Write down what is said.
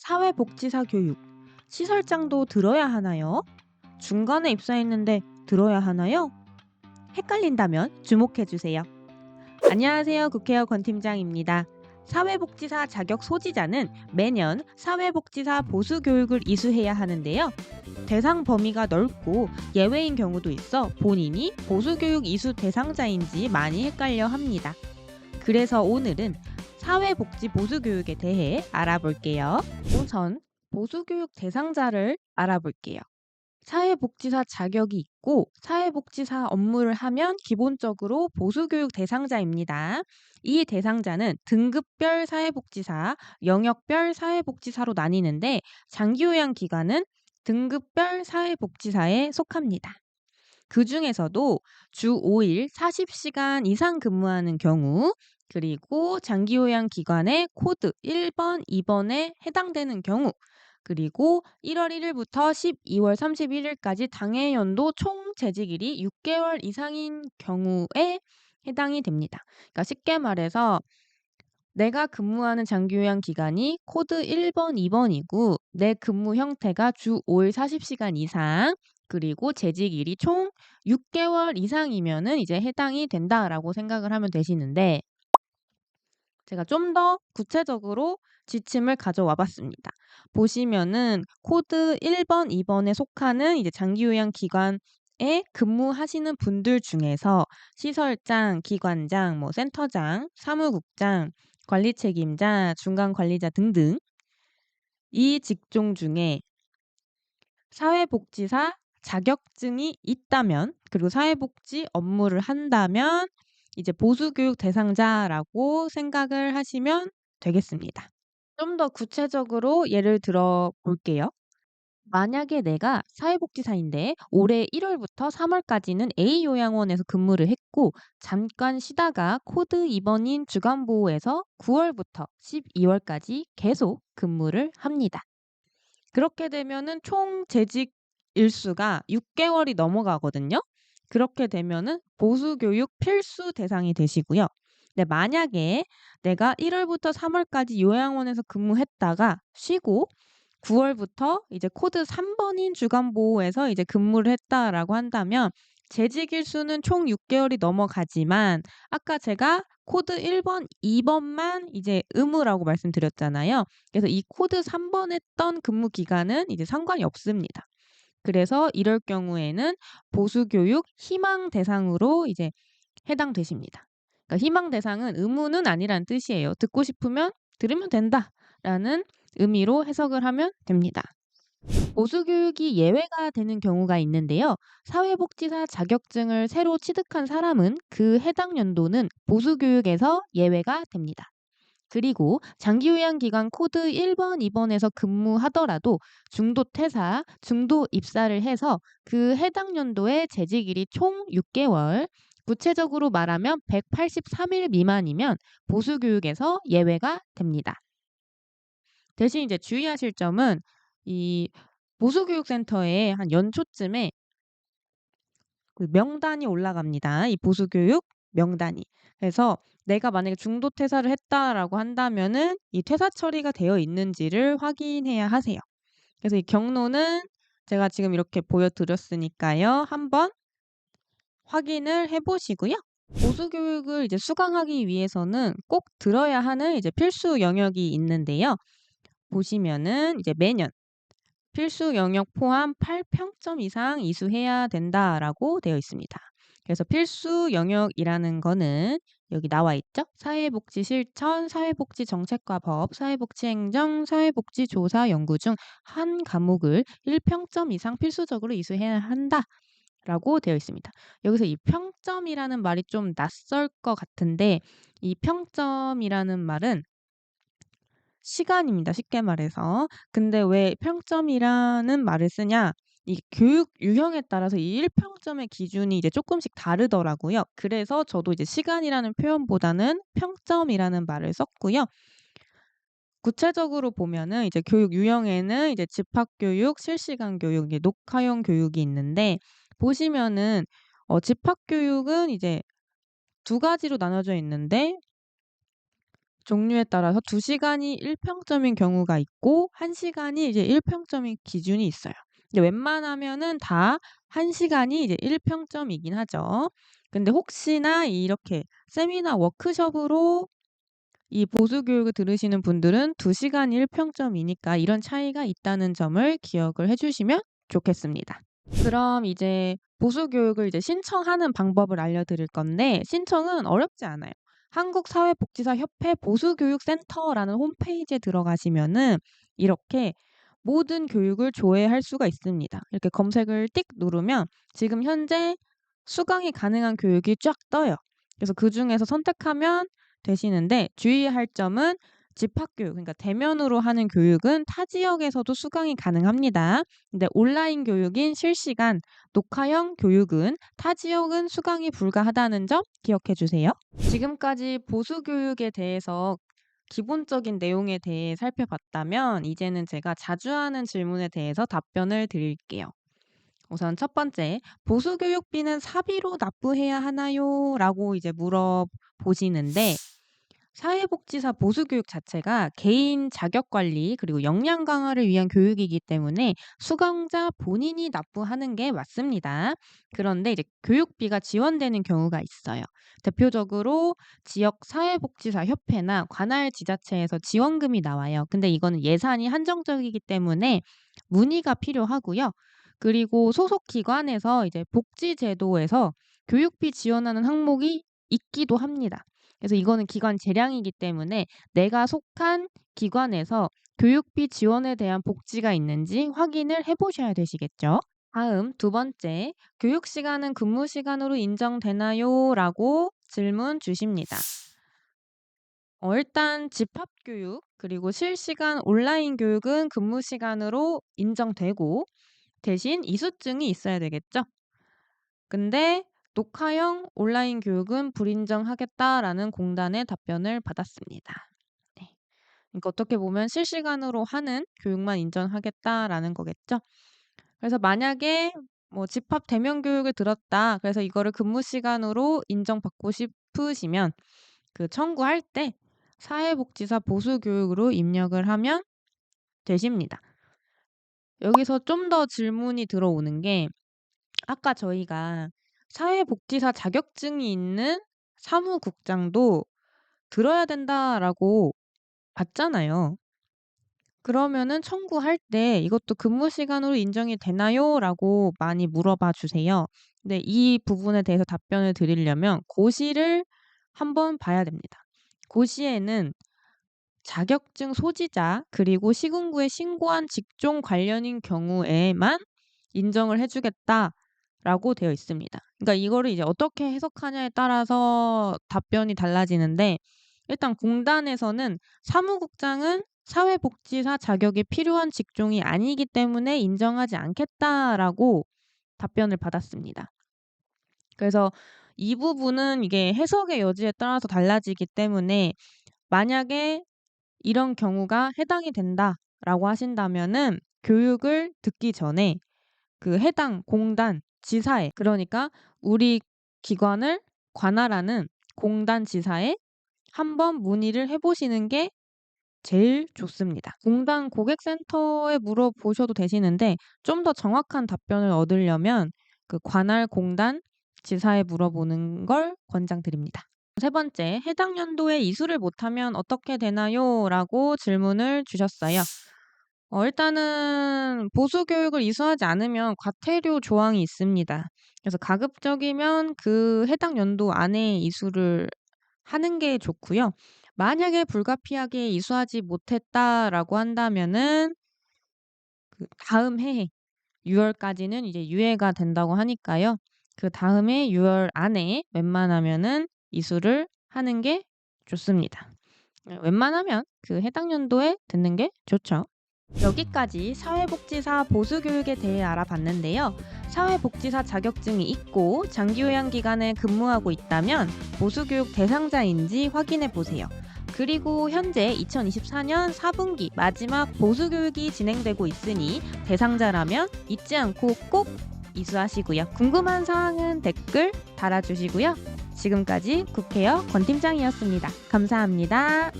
사회복지사 교육. 시설장도 들어야 하나요? 중간에 입사했는데 들어야 하나요? 헷갈린다면 주목해 주세요. 안녕하세요. 국회의원 권 팀장입니다. 사회복지사 자격 소지자는 매년 사회복지사 보수 교육을 이수해야 하는데요. 대상 범위가 넓고 예외인 경우도 있어 본인이 보수 교육 이수 대상자인지 많이 헷갈려 합니다. 그래서 오늘은 사회복지 보수교육에 대해 알아볼게요. 우선 보수교육 대상자를 알아볼게요. 사회복지사 자격이 있고 사회복지사 업무를 하면 기본적으로 보수교육 대상자입니다. 이 대상자는 등급별 사회복지사, 영역별 사회복지사로 나뉘는데 장기요양 기관은 등급별 사회복지사에 속합니다. 그 중에서도 주 5일 40시간 이상 근무하는 경우, 그리고 장기요양 기관의 코드 1번, 2번에 해당되는 경우, 그리고 1월 1일부터 12월 31일까지 당해연도 총 재직일이 6개월 이상인 경우에 해당이 됩니다. 그러니까 쉽게 말해서 내가 근무하는 장기요양 기간이 코드 1번, 2번이고 내 근무 형태가 주 5일 40시간 이상, 그리고 재직일이 총 6개월 이상이면은 이제 해당이 된다라고 생각을 하면 되시는데, 제가 좀 더 구체적으로 지침을 가져와 봤습니다. 보시면은 코드 1번, 2번에 속하는 이제 장기요양 기관에 근무하시는 분들 중에서 시설장, 기관장, 센터장, 사무국장, 관리 책임자, 중간 관리자 등등 이 직종 중에 사회복지사 자격증이 있다면, 그리고 사회복지 업무를 한다면 이제 보수교육 대상자라고 생각을 하시면 되겠습니다. 좀 더 구체적으로 예를 들어 볼게요. 만약에 내가 사회복지사인데 올해 1월부터 3월까지는 A 요양원에서 근무를 했고 잠깐 쉬다가 코드 2번인 주간보호에서 9월부터 12월까지 계속 근무를 합니다. 그렇게 되면은 총 재직 일수가 6개월이 넘어가거든요. 그렇게 되면은 보수교육 필수 대상이 되시고요. 근데 만약에 내가 1월부터 3월까지 요양원에서 근무했다가 쉬고 9월부터 이제 코드 3번인 주간보호에서 이제 근무를 했다라고 한다면 재직 일수는 총 6개월이 넘어가지만 아까 제가 코드 1번, 2번만 이제 의무라고 말씀드렸잖아요. 그래서 이 코드 3번 했던 근무 기간은 이제 상관이 없습니다. 그래서 이럴 경우에는 보수교육 희망 대상으로 이제 해당되십니다. 그러니까 희망 대상은 의무는 아니라는 뜻이에요. 듣고 싶으면 들으면 된다라는 의미로 해석을 하면 됩니다. 보수교육이 예외가 되는 경우가 있는데요. 사회복지사 자격증을 새로 취득한 사람은 그 해당 연도는 보수교육에서 예외가 됩니다. 그리고 장기요양기관 코드 1번, 2번에서 근무하더라도 중도 퇴사, 중도 입사를 해서 그 해당 연도의 재직일이 총 6개월, 구체적으로 말하면 183일 미만이면 보수교육에서 예외가 됩니다. 대신 이제 주의하실 점은 이 보수교육센터에 한 연초쯤에 그 명단이 올라갑니다. 이 보수교육 명단이. 그래서 내가 만약에 중도 퇴사를 했다라고 한다면은 이 퇴사 처리가 되어 있는지를 확인해야 하세요. 그래서 이 경로는 제가 지금 이렇게 보여드렸으니까요. 한번 확인을 해 보시고요. 보수교육을 이제 수강하기 위해서는 꼭 들어야 하는 이제 필수 영역이 있는데요. 보시면은 이제 매년 필수 영역 포함 8평점 이상 이수해야 된다라고 되어 있습니다. 그래서 필수 영역이라는 거는 여기 나와 있죠. 사회복지 실천, 사회복지 정책과 법, 사회복지 행정, 사회복지 조사 연구 중 한 과목을 1평점 이상 필수적으로 이수해야 한다라고 되어 있습니다. 여기서 이 평점이라는 말이 좀 낯설 것 같은데, 이 평점이라는 말은 시간입니다. 쉽게 말해서. 근데 왜 평점이라는 말을 쓰냐? 이 교육 유형에 따라서 이 1평점의 기준이 이제 쪼끔씩 다르더라고요. 그래서 저도 이제 시간이라는 표현보다는 평점이라는 말을 썼고요. 구체적으로 보면은 이제 교육 유형에는 이제 집합 교육, 실시간 교육, 이게 녹화형 교육이 있는데, 보시면은 집합 교육은 이제 두 가지로 나눠져 있는데 종류에 따라서 2시간이 1평점인 경우가 있고 1시간이 이제 1평점인 기준이 있어요. 근데 웬만하면은 다 1시간이 이제 1평점이긴 하죠. 근데 혹시나 이렇게 세미나 워크숍으로 이 보수 교육을 들으시는 분들은 2시간이 1평점이니까 이런 차이가 있다는 점을 기억을 해 주시면 좋겠습니다. 그럼 이제 보수 교육을 이제 신청하는 방법을 알려드릴 건데 신청은 어렵지 않아요. 한국사회복지사협회 보수교육센터라는 홈페이지에 들어가시면은 이렇게 모든 교육을 조회할 수가 있습니다. 이렇게 검색을 띡 누르면 지금 현재 수강이 가능한 교육이 쫙 떠요. 그래서 그중에서 선택하면 되시는데 주의할 점은 집합교육, 그러니까 대면으로 하는 교육은 타 지역에서도 수강이 가능합니다. 근데 온라인 교육인 실시간, 녹화형 교육은 타 지역은 수강이 불가하다는 점 기억해 주세요. 지금까지 보수 교육에 대해서 기본적인 내용에 대해 살펴봤다면 이제는 제가 자주 하는 질문에 대해서 답변을 드릴게요. 우선 첫 번째, 보수 교육비는 사비로 납부해야 하나요? 라고 이제 물어보시는데 사회복지사 보수교육 자체가 개인 자격관리 그리고 역량 강화를 위한 교육이기 때문에 수강자 본인이 납부하는 게 맞습니다. 그런데 이제 교육비가 지원되는 경우가 있어요. 대표적으로 지역 사회복지사 협회나 관할 지자체에서 지원금이 나와요. 근데 이거는 예산이 한정적이기 때문에 문의가 필요하고요. 그리고 소속 기관에서 이제 복지제도에서 교육비 지원하는 항목이 있기도 합니다. 그래서 이거는 기관 재량이기 때문에 내가 속한 기관에서 교육비 지원에 대한 복지가 있는지 확인을 해 보셔야 되시겠죠. 다음 두 번째, 교육 시간은 근무 시간으로 인정되나요? 라고 질문 주십니다. 일단 집합 교육 그리고 실시간 온라인 교육은 근무 시간으로 인정되고 대신 이수증이 있어야 되겠죠. 근데 녹화형 온라인 교육은 불인정하겠다라는 공단의 답변을 받았습니다. 네. 그러니까 어떻게 보면 실시간으로 하는 교육만 인정하겠다라는 거겠죠. 그래서 만약에 뭐 집합 대면 교육을 들었다. 그래서 이거를 근무 시간으로 인정받고 싶으시면 그 청구할 때 사회복지사 보수 교육으로 입력을 하면 되십니다. 여기서 좀 더 질문이 들어오는 게 아까 저희가 사회복지사 자격증이 있는 사무국장도 들어야 된다라고 봤잖아요. 그러면은 청구할 때 "이것도 근무 시간으로 인정이 되나요?" 라고 많이 물어봐 주세요. 근데 이 부분에 대해서 답변을 드리려면 고시를 한번 봐야 됩니다. 고시에는 자격증 소지자 그리고 시군구에 신고한 직종 관련인 경우에만 인정을 해 주겠다라고 되어 있습니다. 그러니까 이거를 이제 어떻게 해석하냐에 따라서 답변이 달라지는데 일단 공단에서는 "사무국장은 사회복지사 자격이 필요한 직종이 아니기 때문에 인정하지 않겠다."라고 답변을 받았습니다. 그래서 이 부분은 이게 해석의 여지에 따라서 달라지기 때문에 만약에 이런 경우가 해당이 된다라고 하신다면은 교육을 듣기 전에 그 해당 공단 지사에 그러니까 우리 기관을 관할하는 공단 지사에 한번 문의를 해 보시는 게 제일 좋습니다. 공단 고객센터에 물어보셔도 되시는데 좀 더 정확한 답변을 얻으려면 그 관할 공단 지사에 물어보는 걸 권장드립니다. 세 번째, "해당 연도에 이수를 못하면 어떻게 되나요?" 라고 질문을 주셨어요. 일단은 보수 교육을 이수하지 않으면 과태료 조항이 있습니다. 그래서 가급적이면 그 해당 연도 안에 이수를 하는 게 좋고요. 만약에 불가피하게 이수하지 못했다라고 한다면은 그 다음 해에 6월까지는 이제 유예가 된다고 하니까요. 그다음에 6월 안에 웬만하면은 이수를 하는 게 좋습니다. 웬만하면 그 해당 연도에 듣는 게 좋죠. 여기까지 사회복지사 보수교육에 대해 알아봤는데요. 사회복지사 자격증이 있고 장기요양기관에 근무하고 있다면 보수교육 대상자인지 확인해 보세요. 그리고 현재 2024년 4분기 마지막 보수교육이 진행되고 있으니 대상자라면 잊지 않고 꼭 이수하시고요. 궁금한 사항은 댓글 달아주시고요. 지금까지 국회의원 권 팀장이었습니다. 감사합니다.